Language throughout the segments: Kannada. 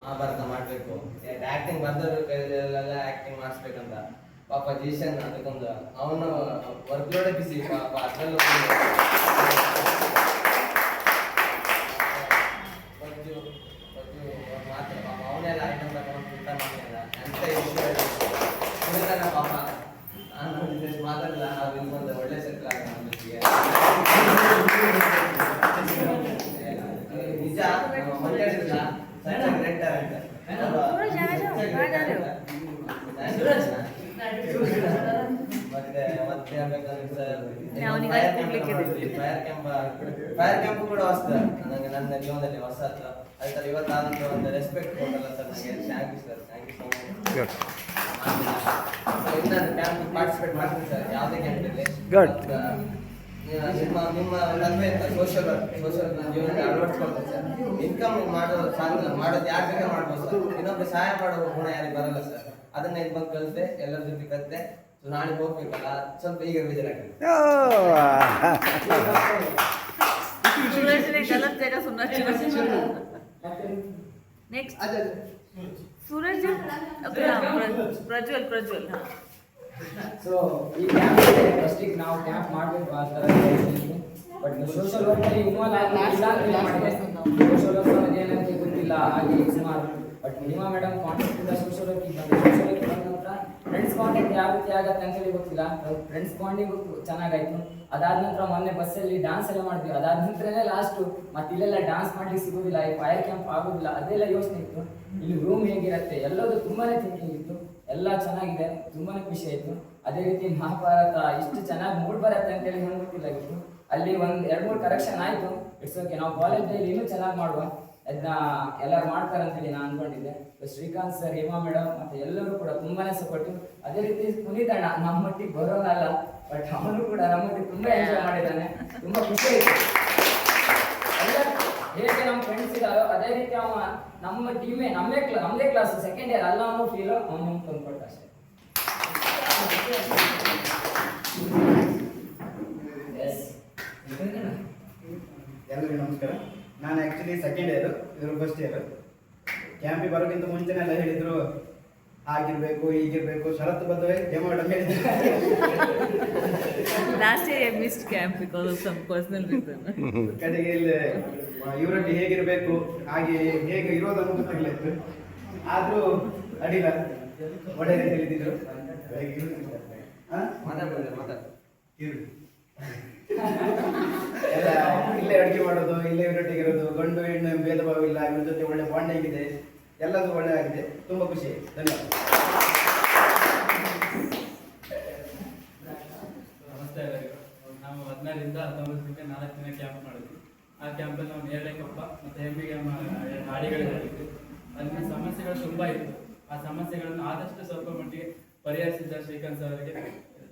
ಮಹಾಭಾರತ ಮಾಡಬೇಕು, ಆ್ಯಕ್ಟಿಂಗ್ ಬಂದವರು ಕೈಲೆಲ್ಲ ಆ್ಯಕ್ಟಿಂಗ್ ಮಾಡಿಸ್ಬೇಕಂತ ಪಾಪ ಜೀಶನ್ ಅದಕ್ಕೊಂದು ಅವನು ವರ್ಕ್ಲೋಡೆ ಬಿಸಿ ಪಾಪ ಅದರಲ್ಲೂ ಮಾತ್ರ ಪಾಪ ಅವನೆಲ್ಲ ಐಟಮ್ ತಗೊಂಡು ಊಟ ಮಾಡಿಲ್ಲ ಅಂತ ವಿಷಯ ಪಾಪ ನಾನು ಮಾತಾಡಲ್ಲ. ನಾವು ಇಲ್ಲೊಂದು ಒಳ್ಳೆ ಸೆಟ್ಲ್ ಆಗ ನಿಜ ಮಂಡ್ಯದಿಂದ ಗ್ರೇಟ್ ಟ್ಯಾಲೆಂಟ್. ಮತ್ತೆ ಮತ್ತೆ ಫೈರ್ ಕ್ಯಾಂಪ್ ಕೂಡ ಹೊಸ ನನಗೆ ನನ್ನ ಜೀವನದಲ್ಲಿ ಹೊಸ ಅದಕ್ಕೆ ಇವತ್ತಾದಂಥ ಒಂದು ರೆಸ್ಪೆಕ್ಟ್ ಕೊಡಲ್ಲ ಸರ್ ನನಗೆ. Thank you sir, thank you so much. ಇನ್ನು ಕ್ಯಾಂಪ್ ಪಾರ್ಟಿಸಿಪೇಟ್ ಮಾಡ್ತೀನಿ ಸರ್, ಯಾವುದೇ ಕ್ಯಾಂಪ್ ಇರಲಿ. ನಿಮ್ಮ ನನ್ಮೆ ಸೋಷಿಯಲ್ ಜೀವನಕ್ಕೆ ಅಳವಡಿಸ್ಕೊಳ್ತಾರೆ ಸರ್. ಇನ್ಕಮ್ ಮಾಡೋದು ಯಾರು ಬೇಕಾ ಮಾಡ್ಬೋದು ಸರ್. ಇನ್ನೊಬ್ಬರು ಸಹಾಯ ಮಾಡೋ ಗುಣ ಯಾರಿಗೆ ಬರಲ್ಲ ಸರ್. ಅದನ್ನ ಇದು ಬಂದು ಕಲಿತೆ, ಎಲ್ಲರ ಜೊತೆ ಕಲಿತೆ. ಸೊ ನಾಳೆ ಹೋಗ್ಬೇಕಲ್ಲ, ಸ್ವಲ್ಪ ಈಗ ಬೇಜಾರಾಗ್ತದೆ. सूरज प्रज्वल ಸೊ ಈ ಕ್ಯಾಂಪ್ ಫಸ್ಟ್ ನಾವು ಕ್ಯಾಂಪ್ ಮಾಡಬೇಕು ಆ ಥರ ಬಟ್ ಸೋಷಿಯಲ್ ವರ್ಕಲ್ಲಿ ಸೋಷಿಯಲ್ ವರ್ಕ್ ಏನಂತ ಗೊತ್ತಿಲ್ಲ ಹಾಗೆ ಸುಮಾರು. ಬಟ್ ಹಿಮಾ ಮೇಡಮ್ ಕಾಂಟ್ಯಾಕ್ಟಿಂದ ಸೋಷಿಯಲ್ ವರ್ಕಿಗೆ ಬಂದೆ. ಸೋಷಿಯಲ್ ವರ್ಕ್ ಬಂದ ನಂತರ ಫ್ರೆಂಡ್ಸ್ ಕಾಂಟ್ಯಾಕ್ಟ್ ಯಾವ ರೀತಿ ಆಗುತ್ತೆ ಅಂತೇಳಿ ಗೊತ್ತಿಲ್ಲ. ಫ್ರೆಂಡ್ಸ್ ಬಾಂಡಿಂಗ್ ಚೆನ್ನಾಗಾಯ್ತು. ಅದಾದ ನಂತರ ಮೊನ್ನೆ ಬಸ್ಸಲ್ಲಿ ಡ್ಯಾನ್ಸ್ ಎಲ್ಲ ಮಾಡಿದ್ವಿ. ಅದಾದ ನಂತರನೇ ಲಾಸ್ಟು ಮತ್ತೆ ಇಲ್ಲೆಲ್ಲ ಡ್ಯಾನ್ಸ್ ಮಾಡ್ಲಿಕ್ಕೆ ಸಿಗೋದಿಲ್ಲ, ಈ ಫೈರ್ ಕ್ಯಾಂಪ್ ಆಗೋದಿಲ್ಲ, ಅದೆಲ್ಲ ಯೋಚನೆ ಇತ್ತು. ಇಲ್ಲಿ ರೂಮ್ ಹೇಗಿರುತ್ತೆ ಎಲ್ಲದು ತುಂಬಾನೇ ಥಿಂಕಿಂಗ್ ಇತ್ತು. ಎಲ್ಲ ಚೆನ್ನಾಗಿದೆ, ತುಂಬಾನೇ ಖುಷಿ ಆಯ್ತು. ಅದೇ ರೀತಿ ಮಹಾಭಾರತ ಇಷ್ಟು ಚೆನ್ನಾಗಿ ಮೂಡ್ ಬರುತ್ತೆ ಅಂತೇಳಿ ನಮ್ಗೆ ಗೊತ್ತಿಲ್ಲಾಗಿತ್ತು. ಅಲ್ಲಿ ಒಂದು 2-3 ಕರೆಕ್ಷನ್ ಆಯಿತು. ಇಟ್ಸ್ ಓಕೆ, ನಾವು ಕಾಲೇಜಲ್ಲಿ ಇನ್ನೂ ಚೆನ್ನಾಗಿ ಮಾಡುವ, ಅದನ್ನ ಎಲ್ಲರೂ ಮಾಡ್ತಾರೆ ಅಂತೇಳಿ ನಾನು ಅನ್ಕೊಂಡಿದ್ದೆ. ಶ್ರೀಕಾಂತ್ ಸರ್, ಹೇಮಾ ಮೇಡಮ್ ಮತ್ತೆ ಎಲ್ಲರೂ ಕೂಡ ತುಂಬಾನೇ ಸಪೋರ್ಟಿವ್. ಅದೇ ರೀತಿ ಪುನೀತ್ ಅಣ್ಣ ನಮ್ಮ ಮಟ್ಟಿಗೆ ಬರೋನಲ್ಲ, ಬಟ್ ಅವನು ಕೂಡ ನಮ್ಮ ಮಟ್ಟಿಗೆ ತುಂಬಾ ಎಂಜಾಯ್ ಮಾಡಿದ್ದಾನೆ. ತುಂಬಾ ಖುಷಿ ಆಯಿತು. ಹೇಗೆ ನಮ್ಮ ಫ್ರೆಂಡ್ಸ್ ಇದ್ದಾರೋ ಅದೇ ರೀತಿ ಅವ ನಮ್ಮ ಟೀಮೇ, ನಮ್ಮದೇ ಕ್ಲಾಸ್ ಸೆಕೆಂಡ್ ಇಯರ್ ಅಲ್ಲ ಅನ್ನೋ ಫೀಲು ಅವನು ತಂದ್ಕೊಟ್ಟ ಅಷ್ಟೇ. ಎಲ್ಲರಿಗೂ ನಮಸ್ಕಾರ. ನಾನು ಆ್ಯಕ್ಚುಲಿ ಸೆಕೆಂಡ್ ಇಯರ್, ಇವರು ಫಸ್ಟ್ ಇಯರ್. ಕ್ಯಾಂಪಿಗೆ ಬರೋಕ್ಕಿಂತ ಮುಂಚೆನೆಲ್ಲ ಹೇಳಿದ್ರು ಆಗಿರ್ಬೇಕು ಹೀಗಿರ್ಬೇಕು ಷರತ್ತುಬದ್ಧವೇ ಮೇಡಮ್ ಹೇಳಿದ್ರು. Last year I missed camp because of some personal reason. ಕಡೆಗೆ ಇಲ್ಲಿ ಇವರಲ್ಲಿ ಹೇಗಿರಬೇಕು ಹಾಗೆ ಹೇಗೆ ಇರೋದನ್ನು ಗೊತ್ತಿಲ್ಲ ಇತ್ತು. ಆದರೂ ಅಡಿಲ್ಲ ಒಳ್ಳೆ ತಿಳಿದಿದ್ರು. ಎಲ್ಲ ಇಲ್ಲೇ ಅಡುಗೆ ಮಾಡೋದು, ಇಲ್ಲೇ ಇವರೊಟ್ಟಿಗೆ ಇರೋದು, ಗಂಡು ಹೆಣ್ಣು ಭೇದ ಭಾವ ಇಲ್ಲ, ಇವ್ರ ಜೊತೆ ಒಳ್ಳೆ ಬಾಂಡಿಂಗ್ ಇದೆ, ಎಲ್ಲದೂ ಒಳ್ಳೆ ಆಗಿದೆ. ತುಂಬ ಖುಷಿ ಆಯ್ತು. ಧನ್ಯವಾದ. ನಮಸ್ತೆ ಎಲ್ಲರಿಗೂ. ನಾವು 15ರಿಂದ 19 4 ದಿನ ಕ್ಯಾಂಪ್ ಮಾಡಿದ್ವಿ. ಆ ಕ್ಯಾಂಪಲ್ಲಿ ನಾವು ನೇರಳೆ ಕೊಪ್ಪ ಮತ್ತು ಹೆಮ್ಮಿಗೆ ಹಾಡಿಗಳಿಗೆ ಹೋಗಿದ್ವಿ. ಅಲ್ಲಿ ಸಮಸ್ಯೆಗಳು ತುಂಬ ಇತ್ತು. ಆ ಸಮಸ್ಯೆಗಳನ್ನು ಆದಷ್ಟು ಸ್ವಲ್ಪ ಮಟ್ಟಿಗೆ ಪರಿಹರಿಸಿದ ಶ್ರೀಕಾಂತ್ ಸರ್ ಅವರಿಗೆ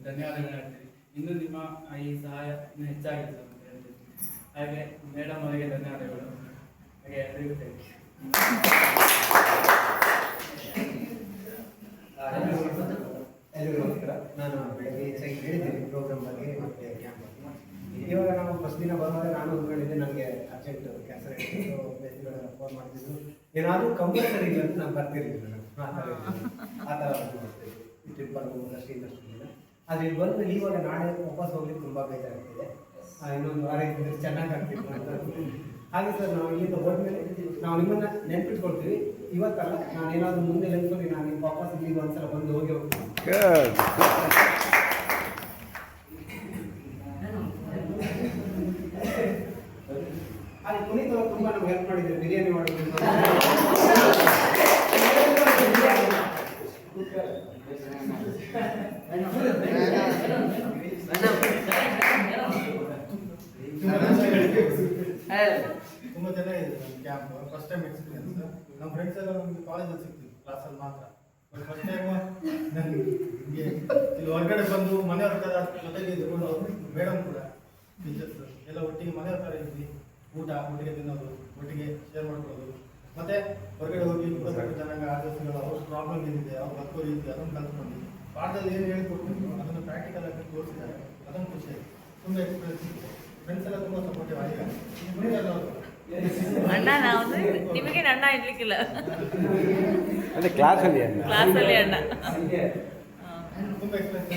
ಧನ್ಯವಾದಗಳು ಹೇಳ್ತೀವಿ. ಇನ್ನು ನಿಮ್ಮ ಈ ಸಹಾಯ ಇನ್ನೂ ಹೆಚ್ಚಾಗಿದೆ ಅಂತ ಹೇಳ್ತೀವಿ. ಹಾಗೆ ಮೇಡಮ್ ಅವರಿಗೆ ಧನ್ಯವಾದಗಳು. ಹಾಗೆ ಎಲ್ಲರಿಗೂ ಎಲ್ಲರಿಗೂ ನಮಸ್ಕಾರ. ನಾನು ಬೆಳಗ್ಗೆ ಹೆಚ್ಚಾಗಿ ಹೇಳಿದ್ದೀನಿ ಪ್ರೋಗ್ರಾಮ್ ಬಗ್ಗೆ ಮತ್ತು ಕ್ಯಾಂಪ್ ಬಗ್ಗೆ. ಇವಾಗ ನಾವು ಫಸ್ಟ್ ದಿನ ಬರುವಾಗ ನಾನು ಅಂದ್ಕೊಂಡಿದ್ದೆ ನನಗೆ ಅರ್ಜೆಂಟ್ ಕೆಲಸ ಇತ್ತು, ಬೇಸಿಗೆಲ್ಲ ಫೋನ್ ಮಾಡ್ತಿದ್ರು, ಏನಾದರೂ ಕಂಪಲ್ಸರಿ ಇಲ್ಲ ಅಂತ ನಾನು ಬರ್ತಿರಲಿಲ್ಲ. ಆ ಥರ ಟ್ರಿಪ್ ಬರ್ಬೋದು ಅಷ್ಟೇ ಇಂಟ್ರೆಸ್ಟ್ ಇಲ್ಲ. ಆದರೆ ಇಲ್ಲಿ ಬಂದು ಇವಾಗ ನಾಳೆ ವಾಪಸ್ ಹೋಗ್ಲಿಕ್ಕೆ ತುಂಬ ಬೇಜಾರಾಗ್ತಿದೆ. ಇನ್ನೊಂದು ವಾರ ಇದ್ದರೆ ಚೆನ್ನಾಗಾಗ್ತಿತ್ತು ಅಂತ. ಹಾಗೆ ಸರ್, ನಾವು ಇಲ್ಲಿಂದ ಹೋದ್ಮೇಲೆ ನಾವು ನಿಮ್ಮನ್ನು ನೆನ್ಪಿಟ್ಕೊಳ್ತೀವಿ. ಇವತ್ತಲ್ಲ, ನಾನು ಏನಾದರೂ ಮುಂದೆ ನೆನ್ಕೊಂಡು ನಾನು ವಾಪಸ್ ಇಲ್ಲಿಗೆ ಒಂದ್ಸಲ ಬಂದು ಹೋಗಿ ಹೋಗ್ತೀನಿ. ಹಾಗೆ ಪುನೀತ್ ಅವರು ತುಂಬ ನಮ್ಗೆ ಹೆಲ್ಪ್ ಮಾಡಿದ್ದಾರೆ ಬಿರಿಯಾನಿ ಮಾಡೋದು. ತುಂಬ ಚೆನ್ನಾಗಿದೆ ನಮ್ಮ ಕ್ಯಾಂಪ್. First time experience. ನಮ್ಮ ಫ್ರೆಂಡ್ಸ್ ಎಲ್ಲ ನಮಗೆ ಕಾಲೇಜಲ್ಲಿ ಸಿಗ್ತೀವಿ, ಕ್ಲಾಸಲ್ಲಿ ಮಾತ್ರ. ಫಸ್ಟ್ ಟೈಮು ನನಗೆ ಇಲ್ಲಿ ಹೊರಗಡೆ ಬಂದು ಮನೆಯವ್ರ ಥರ ಜೊತೆಗೆ ಇದ್ಕೊಂಡು ಮೇಡಮ್ ಕೂಡ ಟೀಚರ್ಸ್ ಎಲ್ಲ ಒಟ್ಟಿಗೆ ಮನೆಯವ್ರ ಥರ ಇದ್ವಿ. ಊಟ ಒಟ್ಟಿಗೆ ತಿನ್ನೋದು, ಒಟ್ಟಿಗೆ ಶೇರ್ ಮಾಡ್ಕೊಳ್ಳೋದು, ಮತ್ತು ಹೊರಗಡೆ ಹೋಗಿ 22 ಜನಾಂಗ ಆದಿವಾಸಿಗಳು ಅವ್ರ ಪ್ರಾಬ್ಲಮ್ ಏನಿದೆ, ಅವ್ರು ಬದುಕೋ ರೀತಿ ಅದನ್ನು ಕಲ್ತ್ಕೊಂಡು ಪಾಠದಲ್ಲಿ ಏನು ಹೇಳ್ಕೊಡ್ತಿದ್ರು ಅದನ್ನು ಪ್ರಾಕ್ಟಿಕಲ್ ಆಗಿ ತೋರಿಸಿದ್ದಾರೆ. ಅದನ್ನು ಖುಷಿ ಆಯಿತು. ತುಂಬ ಎಕ್ಸ್ಪೀರಿಯನ್ಸ್ ಇತ್ತು. ಫ್ರೆಂಡ್ಸ್ ಎಲ್ಲ ತುಂಬ ಸಪೋರ್ಟಿವ್ ಆಗಿದ್ದಾರೆ. ಅಣ್ಣ ನಾವು ನಿಮಗೇನು ಅಣ್ಣ ಇರ್ಲಿಕ್ಕಿಲ್ಲ ಅದೇ ಕ್ಲಾಸಲ್ಲಿ ಕ್ಲಾಸಲ್ಲಿ ಅಣ್ಣ. ತುಂಬ expect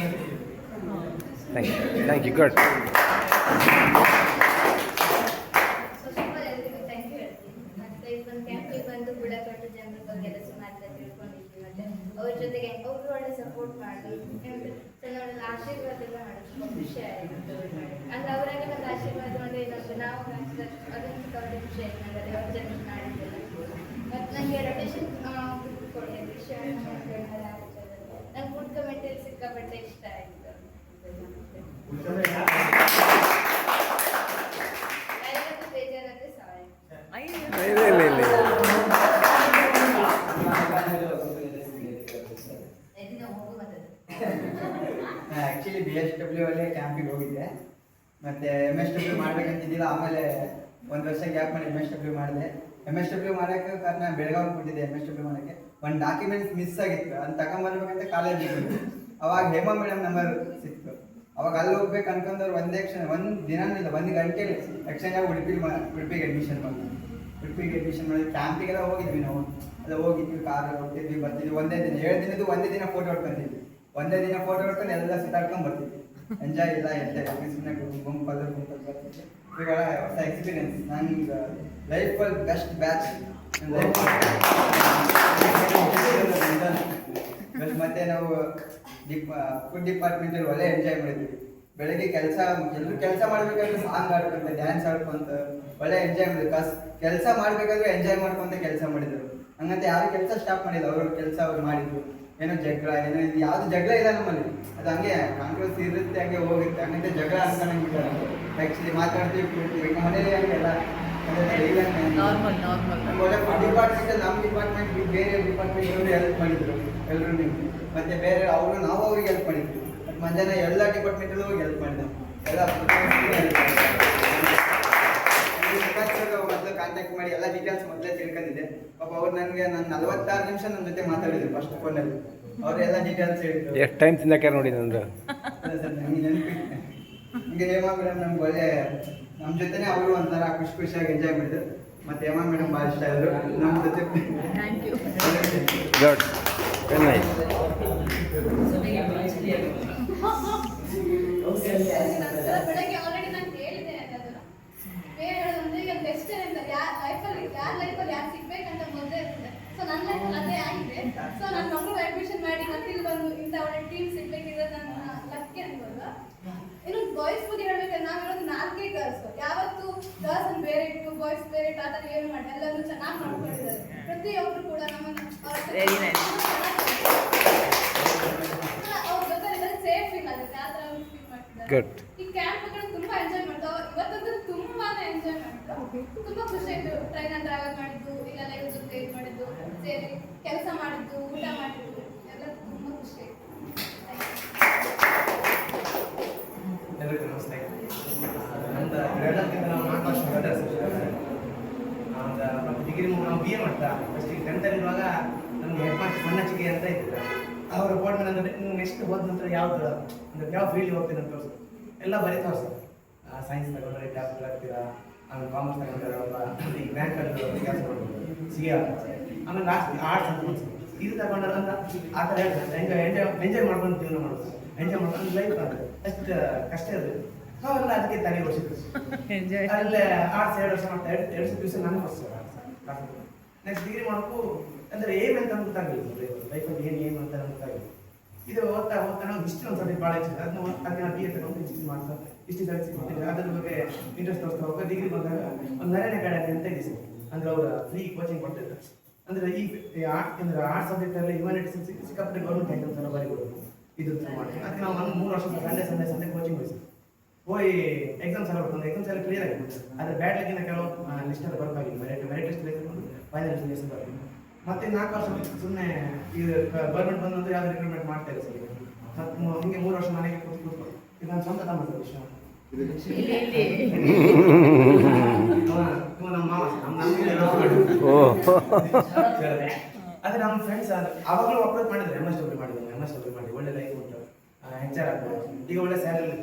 thank you good. So ಸುಮಾರು ಎಲ್ಲರಿಗೂ ಥ್ಯಾಂಕ್ ಯು ಹೇಳ್ತೀನಿ. ಮತ್ತೆ ಇದೊಂದು ಕ್ಯಾಂಪಿಗೆ ಬಂದು ಬುಡಕಟ್ಟು ಜನರ ಬಗ್ಗೆ ಎಲ್ಲ ಸುಮಾರು ತಿಳ್ಕೊಂಡಿದ್ವಿ. ಮತ್ತೆ ಅವ್ರ ಜೊತೆಗೆ ಅವರು ಒಳ್ಳೆ ಸಪೋರ್ಟ್ ಮಾಡಿ ನನ್ನ ಆಶೀರ್ವಾದ ಎಲ್ಲ ಮಾಡಿ ತುಂಬ ಖುಷಿ ಆಯಿತು. ಅಂದ್ರೆ ಅವರಲ್ಲಿ ಒಂದು ಆಶೀರ್ವಾದ ಅಂದರೆ ಇನ್ನೊಂದು ನಾವು ಅದೊಂದು ದೊಡ್ಡ ಖುಷಿ ಆಯ್ತು ನನಗೆ ಅವ್ರ ಜೊತೆ ಮಾಡಿದ್ದೆಲ್ಲ. ಮತ್ತು ನನಗೆ ರೊಟೇಷನ್ ಕೊಡಿ ವಿಷಯ ನಂಗೆ ಫುಡ್ ಕಮೆಂಟಲ್ಲಿ ಸಿಕ್ಕಾಪಟ್ಟೆ ಇಷ್ಟ ಆಯಿತು. ಎಲ್ಲರಿಗೂ ಬೇಜಾರಾದರೆ ಸಾರಿ. ಅಯ್ಯೋ ಇಲ್ಲ ಇಲ್ಲ ಇಲ್ಲ ಇದನ್ನ ಹೋಗುವಂಥದ್ದು. ಆ್ಯಕ್ಚುಲಿ BSW ಅಲ್ಲೇ ಕ್ಯಾಂಪಿಗೆ ಹೋಗಿದ್ದೆ. ಮತ್ತು MSW ಮಾಡ್ಬೇಕಂತಿದ್ದಿಲ್ಲ. ಆಮೇಲೆ ಒಂದು ವರ್ಷ ಗ್ಯಾಪ್ ಮಾಡಿ MSW ಮಾಡಿದೆ. MSW ಮಾಡೋಕ್ಕೆ ಕಾರಣ ಬೆಳಗಾವಿ ಕೊಟ್ಟಿದ್ದೆ. MSW ಮಾಡೋಕ್ಕೆ ಒಂದು ಡಾಕ್ಯುಮೆಂಟ್ಸ್ ಮಿಸ್ ಆಗಿತ್ತು, ಅದನ್ನ ತಗೊಂಬರ್ಬೇಕಂತ ಕಾಲೇಜಿಗೆ ಹೋಗಿದ್ದೆ. ಅವಾಗ ಹೇಮಾ ಮೇಡಮ್ ನಂಬರ್ ಸಿಕ್ತು. ಅವಾಗ ಅಲ್ಲಿ ಹೋಗ್ಬೇಕು ಅನ್ಕೊಂಡವ್ರು ಒಂದು ದಿನನಿಲ್ಲ 1 ಗಂಟೆಲಿ ಎಕ್ಸ್ಚೇಂಜ್ ಆಗಿ ಉಡುಪಿಗೆ ಅಡ್ಮಿಷನ್ ಮಾಡಿ ಕ್ಯಾಂಪಿಗೆಲ್ಲ ಹೋಗಿದ್ವಿ ನಾವು. ಎಲ್ಲ ಹೋಗಿದ್ವಿ, ಕಾರ್ ಹೋಗ್ತಿದ್ವಿ ಬರ್ತಿದ್ವಿ. ಒಂದೇ ದಿನ ಫೋಟೋ ಹೊಡ್ಕೊಂತಿದ್ವಿ. ಒಂದೇ ದಿನ ಫೋಟೋ ಹೊಡ್ಕೊಂಡು ಎಲ್ಲ ಸುತ್ತಾಡ್ಕೊಂಡು ಬರ್ತಿದ್ವಿ. ಎಂಜಾಯ್ ಇಲ್ಲ ಇರ್ತೇವೆ ಸುಮ್ಮನೆ ಗುಂಪಲ್ಲಿ ಬರ್ತಿದ್ವಿ. ಈಗ ಹೊಸ ಎಕ್ಸ್ಪೀರಿಯನ್ಸ್ ನಂಗೆ ಲೈಫಲ್ಲಿ ಬೆಸ್ಟ್ ಬ್ಯಾಚ್. ಮತ್ತೆ ನಾವು ಫುಡ್ ಡಿಪಾರ್ಟ್ಮೆಂಟಲ್ಲಿ ಒಳ್ಳೆ ಎಂಜಾಯ್ ಮಾಡಿದ್ವಿ. ಬೆಳಗ್ಗೆ ಎಲ್ಲರೂ ಕೆಲಸ ಮಾಡ್ಬೇಕಾದ್ರೆ ಸಾಂಗ್ ಆಡ್ಕೊಂತ ಡ್ಯಾನ್ಸ್ ಆಡ್ಕೊಂತ ಒಳ್ಳೆ ಎಂಜಾಯ್ ಮಾಡಿದ್ವಿ. ಕೆಲಸ ಮಾಡ್ಬೇಕಾದ್ರೆ ಎಂಜಾಯ್ ಮಾಡ್ಕೊಂತ ಕೆಲಸ ಮಾಡಿದ್ರು. ಹಂಗಂತ ಯಾರು ಕೆಲಸ ಸ್ಟಾಪ್ ಮಾಡಿಲ್ಲ, ಅವ್ರವ್ರ ಕೆಲಸ ಅವ್ರು ಮಾಡಿದ್ರು. ಏನೋ ಜಗಳ ಏನೋ ಇದು ಯಾವುದು ಜಗಳ ಇಲ್ಲ ನಮ್ಮಲ್ಲಿ. ಅದು ಹಂಗೆ ಕಾಂಟ್ರವರ್ಸಿ ಇರುತ್ತೆ, ಹಂಗೆ ಹೋಗುತ್ತೆ. ಹಂಗಂತ ಜಗಳ ಅನ್ಕೊಂಡ್ಬಿಟ್ಟಾರೆ. ಆ್ಯಕ್ಚುಲಿ ಮಾತಾಡ್ತೀವಿ ಕೂಡ್ತೀವಿ. ಈಗ ಮನೇಲಿ ಹಂಗೆಲ್ಲ ನಾರ್ಮಲ್ ಒಳ್ಳೆ ಫುಡ್ ಡಿಪಾರ್ಟ್ಮೆಂಟಲ್ಲಿ ನಮ್ಮ ಡಿಪಾರ್ಟ್ಮೆಂಟ್ ಬೇರೆ ಡಿಪಾರ್ಟ್ಮೆಂಟ್ ಹೆಲ್ಪ್ ಮಾಡಿದ್ರು ಎಲ್ಲರೂ ನಿಮ್ಗೆ. ಮತ್ತೆ ಬೇರೆ ನಾವು ಅವ್ರಿಗೆ ಹೆಲ್ಪ್ ಮಾಡಿದ್ವಿ. ಮತ್ತು ಮಂಜಾನ ಎಲ್ಲ ಡಿಪಾರ್ಟ್ಮೆಂಟಲ್ಲೂ ಹೋಗಿ ಹೆಲ್ಪ್ ಮಾಡಿದ್ವಿ. ಎಲ್ಲ ಮೊದಲು ಕಾಂಟ್ಯಾಕ್ಟ್ ಮಾಡಿ ಎಲ್ಲ ಡೀಟೇಲ್ಸ್ ಮೊದಲೇ ತಿಳ್ಕೊಂಡಿದ್ದೆ. ಪಾಪ ಅವ್ರು ನನಗೆ 46 ನಿಮಿಷ ನನ್ನ ಜೊತೆ ಮಾತಾಡಿದ್ರು ಫಸ್ಟ್ ಫೋನಲ್ಲಿ. ಅವರು ಎಲ್ಲ ಡೀಟೇಲ್ಸ್ ಹೇಳಿದ್ರು. ಎಷ್ಟು ಟೈಮ್ ತಿನ್ನಕ್ಕೆ ನೋಡಿ ನಂದು ಸರ್ ನನಗೆ ನೆನಪಿದೆ. ಹಿಂಗೆ ಹೇಮಾ ಮೇಡಮ್ ನಮ್ಗೆ ಒಳ್ಳೆ ನಮ್ಮ ಜೊತೆನೇ ಅವರು ಒಂಥರ ಖುಷಿಯಾಗಿ ಎಂಜಾಯ್ ಮಾಡಿದ್ರು. ಮತ್ತು ಹೇಮಾ ಮೇಡಮ್ ಭಾಳ ಇಷ್ಟ ಆದರು ನಮ್ಮ ಜೊತೆ. Thank you. Good very nice. ಬೆಳಗ್ಗೆ ಆಲ್ರೆಡಿ ನಾನು ಹೇಳಿದೆ ಅದನ್ನ. ಬೇರೆ ಈಗ ಬೆಸ್ಟ್ ಅಂತ ಯಾರ ಲೈಫಲ್ಲಿ ಯಾರು ಸಿಗ್ಬೇಕಂತ ಮೊದಲೇ ಇರ್ತದೆ. ಸೊ ನನ್ನ ಲೈಫಲ್ಲಿ ಅದೇ ಆಗಿದೆ. ಸೊ ನನ್ನ ಮಗಳು ಅಡ್ಮಿಷನ್ ಮಾಡಿ ಮತ್ತೆ ಇಲ್ಲಿ ಬಂದು ಇಂಥ ಒಳ್ಳೆ ಟೀಮ್ ಸಿಗ್ಬೇಕಿದ್ರೆ ನನ್ನ ಲಕ್ಕಿ ಅನ್ಬೋದ. ಇನ್ನು ಬಾಯ್ಸ್ ಬಗ್ಗೆ ಹೇಳ್ಬೇಕಾದ್ರೆ ನಾವಿರೋದು 4 ಗರ್ಲ್ಸ್. ಯಾವತ್ತು ಗರ್ಲ್ಸ್ ಅನ್ನು ಬೇರೆ ಇಟ್ಟು ಬಾಯ್ಸ್ ಬೇರೆ ಇಟ್ಟು ಆ ಥರ ಏನು ಮಾಡಿ ಎಲ್ಲರೂ ಚೆನ್ನಾಗಿ ಮಾಡ್ಕೊಂಡಿದ್ದಾರೆ. ಪ್ರತಿಯೊಬ್ಬರು ಕೂಡ ನಮ್ಮನ್ನು Very nice. ಅವ್ರ ಜೊತೆ ಸೇಫ್ ಫೀಲ್ ಆಗುತ್ತೆ. ಆ ಥರ ಫೀಲ್ ಮಾಡ್ತಿದ್ದಾರೆ. ಗುಡ್. ಈ ಕ್ಯಾಂಪ್ ತುಂಬಾ ಎಂಜಾಯ್ ಮಾಡ್ತಾವ. ಇವತ್ತಂತೂ ತುಂಬಾನೇ ಎಂಜಾಯ್ ಮಾಡ್ತಾವ. ತುಂಬಾ ಖುಷಿ ಆಯ್ತು. ಟ್ರೈನ್ ಅಲ್ಲಿ ಟ್ರಾವೆಲ್ ಮಾಡಿದ್ದು, ಇಲ್ಲೆಲ್ಲ ಇವ್ರ ಜೊತೆ ಇದು ಮಾಡಿದ್ದು, ಸೇರಿ ಕೆಲಸ ಮಾಡಿದ್ದು, ಊಟ ಮಾಡಿದ್ದು ಎಲ್ಲ ತುಂಬಾ ಖುಷಿ ಆಯ್ತು. ಎಲ್ಲರಿಗೂ ನಮಸ್ತೆ. ನಮ್ದು 2 ನಾವು 4 ವರ್ಷ ಬ್ರದರ್ಸ್. ನಮ್ಮ ಡಿಗ್ರಿ ನಾವು BA ಮಾಡ್ತಾ ಫಸ್ಟಿಗೆ 10th ಇರುವಾಗ ನಮಗೆ ಹೆಡ್ ಮಾಸ್ಟರ್ ಮಣ್ಣಚ್ಚಿಗೆ ಅಂತ ಇದ್ರು. ಅವರು ಬೋರ್ಡ್ ಮೇಲೆ ಅಂದರೆ ನೆಕ್ಸ್ಟ್ ಹೋದ ನಂತರ ಯಾವ್ದು ಅಂದರೆ ಯಾವ ಫೀಲ್ಡ್ ಹೋಗ್ತೀನಿ ಅಂತ ತೋರಿಸು. ಎಲ್ಲ ಬರೀ ತೋರಿಸು. ಸೈನ್ಸ್ ತಗೊಂಡ್ರೆ ಡಾಕ್ಟರ್ ಆಗ್ತೀರಾ, ಆಮೇಲೆ ಕಾಮರ್ಸ್ ತಗೊಂಡ್ರೆ ಈ ಬ್ಯಾಂಕಲ್ಲಿ ಕೆಲಸ ಮಾಡ್ಬೋದು, CA ಆಗ್ತಾರೆ. ಆಮೇಲೆ ಲಾಸ್ಟ್ ಆರ್ಟ್ಸ್ ಅಂತ ಇದು ತಗೊಂಡ್ರೆ ಅಂತ ಆ ಥರ ಹೇಳ್ತಾರೆ. ಎಂಜಾಯ್ ಮಾಡ್ಕೊಂಡು ಜೀವನ ಮಾಡೋದು, ಎಂಜಾಯ್ ಮಾಡ್ಕೊಂಡು ಲೈಫ್ ಅಂದರೆ ಅಷ್ಟು ಕಷ್ಟ ಇರೋದು. ನಾವೆಲ್ಲ ಅದಕ್ಕೆ ತಲೆ ವರ್ಷಿತ್ತು. ಎಂಜಾಯ್. ಅಲ್ಲೇ ಆರ್ಟ್ಸ್ 2 ವರ್ಷ ಮಾಡ್ತಾ 2 ವರ್ಷ ನಾನು ಫಸ್ಟ್ ನೆಕ್ಸ್ಟ್ ಡಿಗ್ರಿ ಮಾಡೋಕ್ಕೂ ಅಂದರೆ ಏಮ್ ಅಂತ ಗೊತ್ತಾಗಲಿಲ್ಲ. ಲೈಫಲ್ಲಿ ಏನು ಅಂತ ನಮ್ಗೆ ಗೊತ್ತಾಗಿಲ್ಲ. ಇದು ಓದ್ತಾ ನಾವು ಹಿಸ್ಟ್ರಿ ಒಂದು ಸ್ವಲ್ಪ ಭಾಳ ಇಷ್ಟ. ಅದನ್ನ ನಾನು BA ತಗೊಂಡು ಹಿಸ್ಟ್ರಿ ಮಾಡ್ತಾ ಹಿಸ್ಟ್ರಿ ಕೊಟ್ಟಿದ್ದೆ. ಅದ್ರ ಬಗ್ಗೆ ಇಂಟ್ರೆಸ್ಟ್ ತೋರಿಸ್ತಾ ಹೋಗಿ ಡಿಗ್ರಿ ಬಂದಾಗ ಒಂದು ನರೇನ್ ಅಕಾಡೆಮಿ ಅಂತ ಇದೆ ಸರ್. ಅಂದರೆ ಅವರು ಫ್ರೀ ಕೋಚಿಂಗ್ ಕೊಡ್ತಿದ್ರು. ಅಂದರೆ ಈ ಆರ್ಟ್ಸ್ ಸಬ್ಜೆಕ್ಟಲ್ಲಿ ಹ್ಯುಮ್ಯಾನಿಟೀಸ್ ಸಿಕ್ಕಾಪಟ್ಟೆ ಗೌರ್ಮೆಂಟ್ ಎಕ್ಸಾಮ್ಸ್ ಎಲ್ಲ ಬರೀಕೊಡೋದು ಇದು ಮಾಡಿ. ಅದಕ್ಕೆ ನಾವು 3 ವರ್ಷ ಸಂಡೇ ಕೋಚಿಂಗ್ ಹೋಯ್ತು. ಹೋಗಿ ಎಕ್ಸಾಮ್ಸ್ ಎಲ್ಲ ಬರ್ಕೊಂಡು ಎಕ್ಸಾಮ್ಸ್ ಎಲ್ಲ ಕ್ಲಿಯರ್ ಆಗಿತ್ತು. ಆದರೆ ಬ್ಯಾಟ್ಲಿಗಿಂತ ಕೆಲವು ಲಿಸ್ಟಲ್ಲಿ ಬರೋಕ್ಕಾಗಿಲ್ಲ. ಮೆರಿಟ್ ಲಿಸ್ಟ್ ಬೇಕು, ಫೈನಲ್ ಲಿಸ್ಟ್ ಬರೋದು. ಮತ್ತೆ 4 ವರ್ಷ ಸುಮ್ಮನೆ ಇದು ಗೌರ್ಮೆಂಟ್ ಬಂದಂದ್ರೆ ಯಾವ್ದು ರಿಕ್ರೂಟ್ಮೆಂಟ್ ಮಾಡ್ತಾ ಇಲ್ಲ ಸರ್. ಮತ್ತು ಹಿಂಗೆ 3 ವರ್ಷ ಮನೆಗೆ ಕೂತ್ಕೊಂಡು ಇದು ನನ್ನ ಸ್ವಂತ ತಮ್ಮ ಸರ್ ವಿಷಯ. ನಮ್ಮ ಮಾವ ಅದೇ ನಮ್ಮ ಫ್ರೆಂಡ್ಸ್ ಅವಾಗಲೂ ಅಪ್ರೋಚ್ ಮಾಡಿದ್ರು. MSW ಮಾಡಿ ಒಳ್ಳೆ ಲೈಫ್ ಉಂಟು, HR ಆಗ್ಬೋದು, ಈಗ ಒಳ್ಳೆ ಸ್ಯಾಲರಿ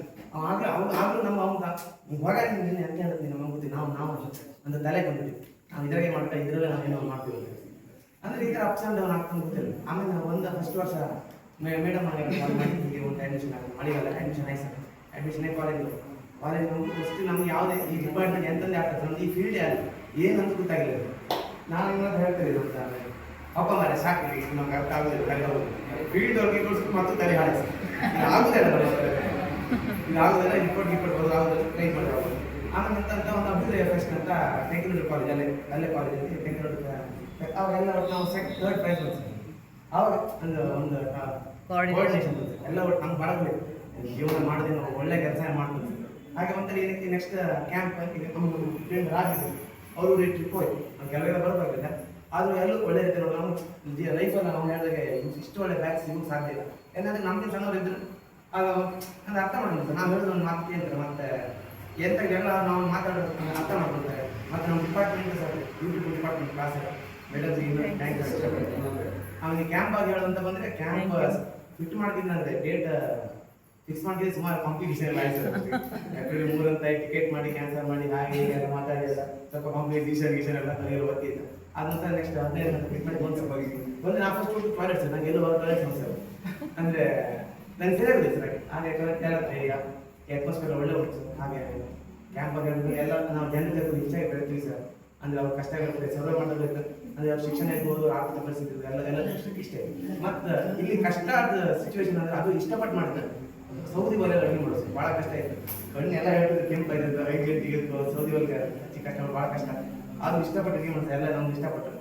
ಆಗಲೂ ನಮ್ಮ ಹೊರಗಡೆ ನೀನು ಅಂತ ಹೇಳ್ತೀನಿ ನಮಗೆ ಗೊತ್ತಿ ನಾವು ಅಂತ ತಲೆ ಬಂದ್ಬಿಟ್ಟು ನಾವು ಇದ್ರಾಗೆ ಮಾಡ್ತಾ ಇದ್ರಲ್ಲೇ ನಾವೇನೋ ಮಾಡ್ತೀವಿ ಅಂದರೆ ಈ ಥರ ಅಪ್ಸ್ ಆ್ಯಂಡ್ ಡೌನ್ ಆಗ್ತಂದು ಗೊತ್ತಿಲ್ಲ. ಆಮೇಲೆ ನಾವು ಒಂದು ಫಸ್ಟ್ ವರ್ಷ ಮೇಡಮ್ ಮಾಡಿದ್ವಿ ಒಂದು ಅಡ್ಮಿಷನ್ ಆಗಿ ಮಳಿಗಲ್ಲ ಅಡ್ಮಿಷನ್ ಆಯ್ತು ಸರ್. ಅಡ್ಮಿಷನ್ ಕಾಲೇಜ್ ನಮ್ಗೆ ಫಸ್ಟ್ ನಮ್ಗೆ ಯಾವುದೇ ಈ ಡಿಪಾರ್ಟ್ಮೆಂಟ್ ಎಂತಂದೇ ಆಗ್ತದೆ ನಮ್ದು ಈ ಫೀಲ್ಡೇ ಆಗಲಿ ಏನಂತ ಗೊತ್ತಾಗಿಲ್ಲ. ನಾನು ಇನ್ನೊಂದು ಹೇಳ್ತೀವಿ ಅಂತ ಅಪ್ಪ ಮಾರೆ ಸಾಕು ಈಗ ನಮ್ಗೆ ಅರ್ಥ ಆಗೋದಿಲ್ಲ ಕಲೆ ಹೋಗೋದು ಫೀಲ್ಡ್ ಅವ್ರಿಗೆ ತೋರಿಸ್ಬಿಟ್ಟು ಮತ್ತು ತಲೆ ಹಾಡಿಸಿ ಆಗೋದಿಲ್ಲ ಇದು ಆಗೋದಿಲ್ಲ ರಿಪೋರ್ಟ್ ಬರೋದು ಆಗೋದಿಲ್ಲ ಟ್ರೈ ಮಾಡೋದು. ಆಮೇಲೆ ಅಂತ ಒಂದು ಅಭ್ಯುದಯ ಫೆಸ್ಟ್ ಅಂತ ಟೆಕ್ನಿಕಲ್ ಕಾಲೇಜ್ ಅಲ್ಲೇ ಕಾಲೇಜಲ್ಲಿ ಟೆಕ್ನಿಕಲ್ ಅವಾಗೆಲ್ಲ ನಾವು ಥರ್ಡ್ ಪ್ರೈಸ್ ಬಂತು. ಆವಾಗ ಒಂದು ಕೋಆರ್ಡಿನೇಷನ್ ಬಂತು ಎಲ್ಲ ಒಟ್ಟು ನಮ್ಗೆ ಬರಬೇಕು ಜೀವನ ಮಾಡಿದ್ರೆ ನಾವು ಒಳ್ಳೆ ಕೆಲಸ ಮಾಡ್ತೀವಿ. ಹಾಗೆ ಒಂಥರ ಏನಕ್ಕೆ ನೆಕ್ಸ್ಟ್ ಕ್ಯಾಂಪ್ ಈಗ ನಮ್ಮ ಫ್ರೆಂಡ್ ರಾಜು ಅವರು ಟ್ರಿಪ್ ಹೋಯ್ತು ನಾವು ಕೆಲವೆಲ್ಲ ಬರಬೇಕಿಲ್ಲ ಆದರೂ ಎಲ್ಲೂ ಒಳ್ಳೆ ರೀತಿ ನೋಡಿ ನಾವು ಲೈಫಲ್ಲಿ ನಾವು ಹೇಳಿದಾಗೆ ಇಷ್ಟು ಒಳ್ಳೆ ಬ್ಯಾಗ್ ಸಿಗೋಕ್ಕೆ ಸಾಧ್ಯ ಇಲ್ಲ. ಯಾಕಂದರೆ ನಮಗೆ ಸಣ್ಣವ್ರು ಇದ್ರು ಆಗ ಅಂದರೆ ಅರ್ಥ ಮಾಡೋದು ನಾವು ಹೇಳಿದ್ರು ಒಂದು ಮಾತು ಕೇಳ್ತಾರೆ ಮತ್ತು ಎಂತಾಗೆಲ್ಲ ನಾವು ಮಾತಾಡೋದು ಅರ್ಥ ಮಾಡ್ಕೊಳ್ತಾರೆ. ಮತ್ತು ನಮ್ಮ department sir YouTube department class madam thanks. ಆಮೇಲೆ ಕ್ಯಾಂಪ್ ಆಗಿ ಹೇಳೋದಂತ ಬಂದರೆ ಕ್ಯಾಂಪ್ ಫಿಟ್ ಮಾಡ್ತಿದ್ದಂತೆ ಡೇಟ್ ಫಿಕ್ಸ್ ಮಾಡಿದ್ರೆ ಸುಮಾರು ಕಾಂಪಿಟೇಷನ್ ಎಲ್ಲ ಆಯ್ತು ಯಾಕಂದರೆ 3 ಅಂತ ಟಿಕೆಟ್ ಮಾಡಿ ಕ್ಯಾನ್ಸಲ್ ಮಾಡಿ ಹಾಗೆ ಎಲ್ಲ ಮಾತಾಡಿ ಸ್ವಲ್ಪ ಕಾಂಪಿಟೇಷನ್ ಎಲ್ಲ ಕಲಿಯಲು ಬರ್ತಿತ್ತು. ಅದ ನಂತರ ನೆಕ್ಸ್ಟ್ 15 ಗಂಟೆ ಫಿಟ್ ಮಾಡಿ ಒಂದು ಸ್ವಲ್ಪ ಬಂದು ನಾವು ಫಸ್ಟ್ ಹೋಗಿ ಟಾಯ್ಲೆಟ್ ಸರ್ ನಂಗೆ ಎಲ್ಲೂ ಟಾಯ್ಲೆಟ್ ಸರ್ ಅಂದರೆ ನಂಗೆ ಸರಿಯಾಗಿದೆ ಸರ್ ಹಾಗೆ ಟಾಯ್ಲೆಟ್ ಈಗ ಅಟ್ಮಾಸ್ಫಿಯರ್ ಒಳ್ಳೆ ಉಂಟು. ಹಾಗೆ ಕ್ಯಾಂಪ್ ಎಲ್ಲ ನಾವು ಜನರ ಹೆಚ್ಚಾಗಿ ಬೆಳಿತೀವಿ ಸರ್. ಅಂದರೆ ಅವ್ರ ಕಷ್ಟಗಳು ಸರ್ವೆ ಮಾಡಬೇಕು ಅಂದರೆ ಅವ್ರ ಶಿಕ್ಷಣ ಇರ್ಬೋದು ಆರ್ಥಿಕ ಪರಿಸ್ಥಿತಿ ಎಲ್ಲ ಇಷ್ಟೇ. ಮತ್ತು ಇಲ್ಲಿ ಕಷ್ಟ ಆದ ಸಿಚುವೇಶನ್ ಅಂದರೆ ಅದು ಇಷ್ಟಪಟ್ಟು ಮಾಡ್ತಾರೆ. ಸೌದಿ ಒಲೆಲ್ಲ ಅಡುಗೆ ಮಾಡೋದು ಭಾಳ ಕಷ್ಟ ಇತ್ತು. ಕಣ್ಣೆಲ್ಲ ಹೇಳ್ತಿದ್ರು ಕೆಂಪು ಆಯ್ತದೆ 5 ಗಂಟೆಗೆ ಸೌದಿ ಒಲೆಗೆ ಹಚ್ಚಿ ಕಷ್ಟ ಭಾಳ ಕಷ್ಟ. ಅದು ಇಷ್ಟಪಟ್ಟು ಅಡುಗೆ ಮಾಡ್ತಾರೆ ಎಲ್ಲ ನಮ್ಗೆ ಇಷ್ಟಪಟ್ಟು.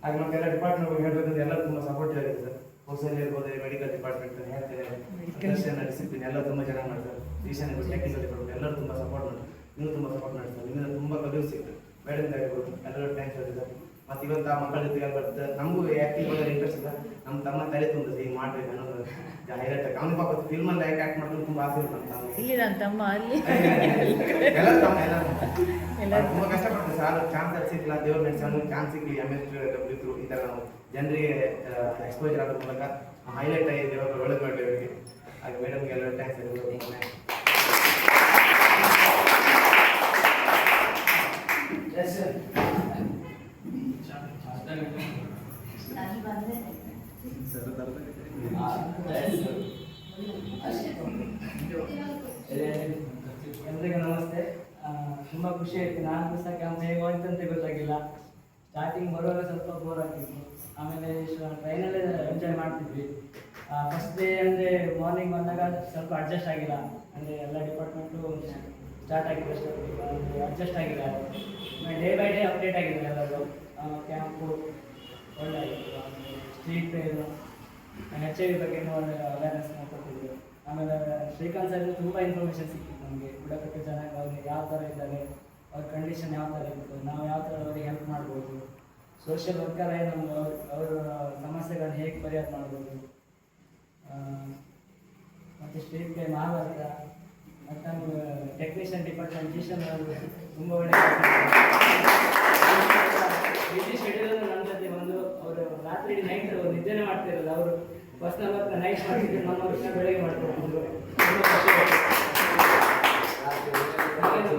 ಹಾಗೆ ಮತ್ತೆ ಎಲ್ಲ ಡಿಪಾರ್ಟ್ಮೆಂಟ್ ಹೇಳಬೇಕಂದ್ರೆ ಎಲ್ಲ ತುಂಬ ಸಪೋರ್ಟಿವ್ ಆಗಿದೆ ಸರ್. ಹೊಸಲ್ಲಿ ಇರ್ಬೋದು ಮೆಡಿಕಲ್ ಡಿಪಾರ್ಟ್ಮೆಂಟ್ ಹೇಳ್ತೇನೆ ಡಿಸಿಪ್ಲಿನ್ ಎಲ್ಲ ತುಂಬ ಚೆನ್ನಾಗಿ ಮಾಡ್ತಾರೆ. ಟ್ಯೂಷನ್ ಟೆಕ್ನಿಕಲ್ ಡಿಪಾರ್ಟ್ಮೆಂಟ್ ಎಲ್ಲರೂ ತುಂಬ ಸಪೋರ್ಟ್ ಮಾಡ್ತಾರೆ. ಇನ್ನೂ ತುಂಬ ಸಪೋರ್ಟ್ ಮಾಡ್ತಾರೆ. ನಿಮ್ಮಿಂದ ತುಂಬ ಕಲಿಯು ಸಿಗ್ತದೆ. ಮೇಡಮ್ ಆಗಿರ್ಬೋದು ಎಲ್ಲರೂ ಥ್ಯಾಂಕ್ಸ್ ಹೇಳ್ತಿದ್ದಾರೆ. ಮತ್ತು ಇವತ್ತು ಆ ಮಕ್ಕಳ ಜೊತೆಗೆ ಬರ್ತದೆ ನಮಗೂ ಆ್ಯಕ್ಟಿಂಗ್ ಮಾಡೋದು ಇಂಟ್ರೆಸ್ಟ್ ಇದೆ. ನಮ್ಮ ತಮ್ಮ ತಲೆ ತುಂಬಿದೆ ಈಗ ಮಾಡ್ಬೇಕು ಅನ್ನೋದು ಹೈಲೈಟ್ ಆಗಿ ಅವ್ನು ಪಾಪ ಫಿಲ್ಮಲ್ಲಿ ಆ್ಯಕ್ಟ್ ಮಾಡ್ಕೊಂಡು ತುಂಬ ಆಸೆ ಇರುತ್ತೆ. ಇಲ್ಲಿ ನನ್ನ ತಮ್ಮ ಅಲ್ಲಿ ಎಲ್ಲ ತಮ್ಮ ಎಲ್ಲ ತುಂಬ ಕಷ್ಟಪಡ್ತಾರೆ ಸರ್. ಅದು ಚಾನ್ಸ್ ಸಿಕ್ಕಿಲ್ಲ ದೇವ್ರ ನೆನ್ಸನ್ನು ಚಾನ್ಸ್ ಸಿಗಲಿ MSW ಥ್ರೂ ಈ ಥರ ನಾವು ಜನರಿಗೆ ಎಕ್ಸ್ಪೋಜರ್ ಆಗೋ ಮೂಲಕ ಹೈಲೈಟ್ ಆಗಿ ದೇವರು ಒಳ್ಳೆ ಮಾಡಲಿ ಅವರಿಗೆ. ಹಾಗೆ ಮೇಡಮ್ಗೆ ಎಲ್ಲ ಥ್ಯಾಂಕ್ಸ್ ಹೇಳಿದ್ರು. ಎಲ್ರಿಗೂ ನಮಸ್ತೆ. ತುಂಬ ಖುಷಿ ಆಯಿತು. ನಾನು ಸಹ ಕ್ಯಾಂಪ್ ಹೇಗೆ ಹೋಯ್ತಂತ ಗೊತ್ತಾಗಿಲ್ಲ. ಸ್ಟಾರ್ಟಿಂಗ್ ಬರುವಾಗ ಸ್ವಲ್ಪ ಬೋರ್ ಆಗ್ತಿತ್ತು. ಆಮೇಲೆ ಟ್ರೈನಲ್ಲೇ ಎಂಜಾಯ್ ಮಾಡ್ತಿದ್ವಿ. ಫಸ್ಟ್ ಡೇ ಅಂದರೆ ಮಾರ್ನಿಂಗ್ ಬಂದಾಗ ಸ್ವಲ್ಪ ಅಡ್ಜಸ್ಟ್ ಆಗಿಲ್ಲ. ಅಂದರೆ ಎಲ್ಲ ಡಿಪಾರ್ಟ್ಮೆಂಟು ಸ್ಟಾರ್ಟ್ ಆಗಿದೆ ಅಷ್ಟೊತ್ತಿಗೆ ಅಡ್ಜಸ್ಟ್ ಆಗಿಲ್ಲ. ಡೇ ಬೈ ಡೇ ಅಪ್ಡೇಟ್ ಆಗಿದೆ ಎಲ್ಲರೂ. ಕ್ಯಾಂಪು ಒಳ್ಳೆ ಆಗಿತ್ತು. ಸ್ಟ್ರೀಟ್ ಪ್ರೇಯರು HIV ಬಗ್ಗೆ ಒಳ್ಳೆ ಅವೇರ್ನೆಸ್ ಮಾಡ್ಕೊತಿದ್ರು. ಆಮೇಲೆ ಶ್ರೀಕಾಂತ್ ಸರ್ ತುಂಬ ಇನ್ಫಾರ್ಮೇಷನ್ ಸಿಕ್ಕಿತ್ತು ನಮಗೆ. ಬುಡಕಟ್ಟು ಜನಕ್ಕೆ ಅವ್ರಿಗೆ ಯಾವ ಥರ ಇದ್ದಾರೆ, ಅವ್ರ ಕಂಡೀಷನ್ ಯಾವ ಥರ ಇತ್ತು, ನಾವು ಯಾವ ಥರ ಅವ್ರಿಗೆ ಹೆಲ್ಪ್ ಮಾಡ್ಬೋದು, ಸೋಷಿಯಲ್ ವರ್ಕರ್ ಆಗಿ ನಮ್ಮ ಅವರ ಸಮಸ್ಯೆಗಳನ್ನ ಹೇಗೆ ಪರಿಹಾರ ಮಾಡ್ಬೋದು, ಮತ್ತು ಸ್ಟ್ರೀಟ್ ಪ್ಲೇ ಮಹಾಭಾರತ ಮತ್ತು ನಮ್ಮ ಟೆಕ್ನಿಷಿಯನ್ ಡಿಪಾರ್ಟ್ಮೆಂಟ್ ಟ್ಯೂಷನ್ ಅವರು ತುಂಬ ಒಳ್ಳೆಯ ಬಿಸಿ ಶೆಡ್ಯೂಲ್ ನಮ್ಮ ಜೊತೆ ಬಂದು ಅವರು ರಾತ್ರಿ ನೈಟ್ ನಿದ್ದೆನೇ ಮಾಡ್ತಿರಲ್ಲ. ಅವರು ಪರ್ಸ್ನಲ್ ವರ್ಕ್ ನೈಟ್ ಮಾಡ್ತಿದ್ರು, ನಮ್ಮ ವರ್ಷ ಬೆಳಗ್ಗೆ ಮಾಡ್ಕೊಡ್ತಿದ್ರು.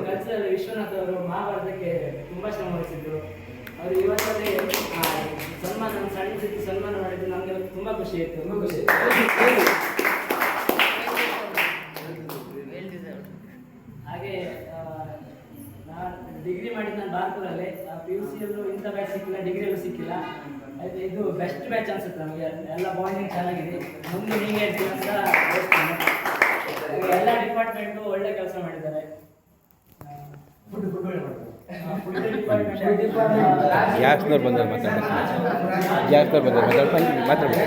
ಕಲ್ಚರ್ ವಿಶ್ವನಾಥ್ ಅವರು ಮಹಾಭಾರತಕ್ಕೆ ತುಂಬ ಶ್ರಮ ವಹಿಸಿದ್ರು. ಅವರು ಇವತ್ತಲ್ಲಿ ಸನ್ಮಾನ ನಮ್ಮ ಸಣ್ಣ ಜೊತೆ ಸನ್ಮಾನ ಮಾಡಿದ್ದು ನಮಗೆ ತುಂಬ ಖುಷಿ ಆಯಿತು. ತುಂಬ ಖುಷಿ ಹಾಗೆ ನಾನು ಡಿಗ್ರಿ ಮಾಡಿದ್ದು ನಾನು ಬಾರ್ಪುರಲ್ಲಿ. PUCಯಲ್ಲೂ ಇಂಥ ಬ್ಯಾಚ್ ಸಿಕ್ಕಿಲ್ಲ, ಡಿಗ್ರಿಯಲ್ಲೂ ಸಿಕ್ಕಿಲ್ಲ. ಆಯ್ತು, ಇದು ಬೆಸ್ಟ್ ಬ್ಯಾಚ್ ಅನ್ಸುತ್ತೆ ನಮಗೆ. ಎಲ್ಲ ಬಾಂಡಿಂಗ್ ಚೆನ್ನಾಗಿದೆ. ಮುಂದೆ ಹೀಗೆ ಇರ್ತೀವಿ ಅಂತ ಹೇಳ್ತೀನಿ. ಎಲ್ಲ ಡಿಪಾರ್ಟ್ಮೆಂಟು ಒಳ್ಳೆ ಕೆಲಸ ಮಾಡಿದ್ದಾರೆ. ಫುಡ್ ಡಿಪಾರ್ಟ್ಮೆಂಟ್ ಯಾಸ್ನವ್ರು ಬಂದರು ಮಾತಾಡ್ತಾರೆ. ಯಾಸ್ನವ್ರು ಬಂದರು ಮಾತಾಡ್ತಾರೆ.